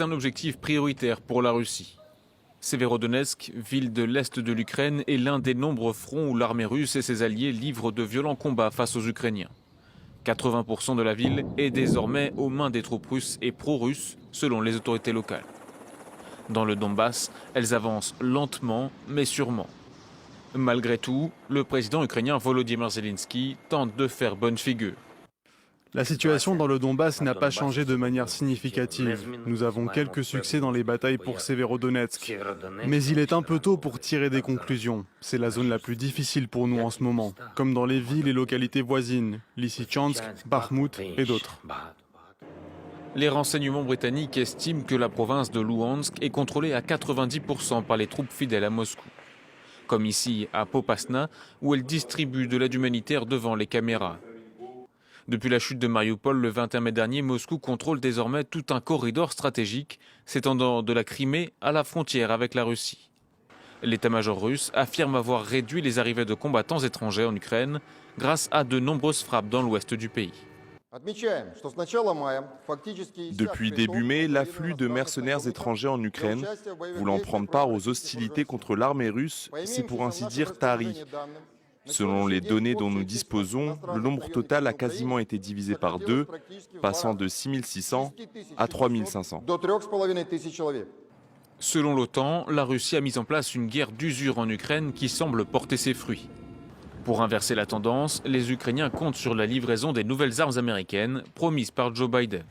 c'est un objectif prioritaire pour la Russie. Severodonetsk, ville de l'est de l'Ukraine, est l'un des nombreux fronts où l'armée russe et ses alliés livrent de violents combats face aux Ukrainiens. 80% de la ville est désormais aux mains des troupes russes et pro-russes, selon les autorités locales. Dans le Donbass, elles avancent lentement mais sûrement. Malgré tout, le président ukrainien Volodymyr Zelensky tente de faire bonne figure. La situation dans le Donbass n'a pas changé de manière significative. Nous avons quelques succès dans les batailles pour Severodonetsk. Mais il est un peu tôt pour tirer des conclusions. C'est la zone la plus difficile pour nous en ce moment, comme dans les villes et localités voisines, Lysychansk, Bakhmut et d'autres. Les renseignements britanniques estiment que la province de Louhansk est contrôlée à 90% par les troupes fidèles à Moscou. Comme ici à Popasna, où elles distribuent de l'aide humanitaire devant les caméras. Depuis la chute de Mariupol le 21 mai dernier, Moscou contrôle désormais tout un corridor stratégique s'étendant de la Crimée à la frontière avec la Russie. L'état-major russe affirme avoir réduit les arrivées de combattants étrangers en Ukraine grâce à de nombreuses frappes dans l'ouest du pays. Depuis début mai, l'afflux de mercenaires étrangers en Ukraine, voulant prendre part aux hostilités contre l'armée russe, s'est pour ainsi dire tari. Selon les données dont nous disposons, le nombre total a quasiment été divisé par 2, passant de 6 600 à 3 500. Selon l'OTAN, la Russie a mis en place une guerre d'usure en Ukraine qui semble porter ses fruits. Pour inverser la tendance, les Ukrainiens comptent sur la livraison des nouvelles armes américaines promises par Joe Biden.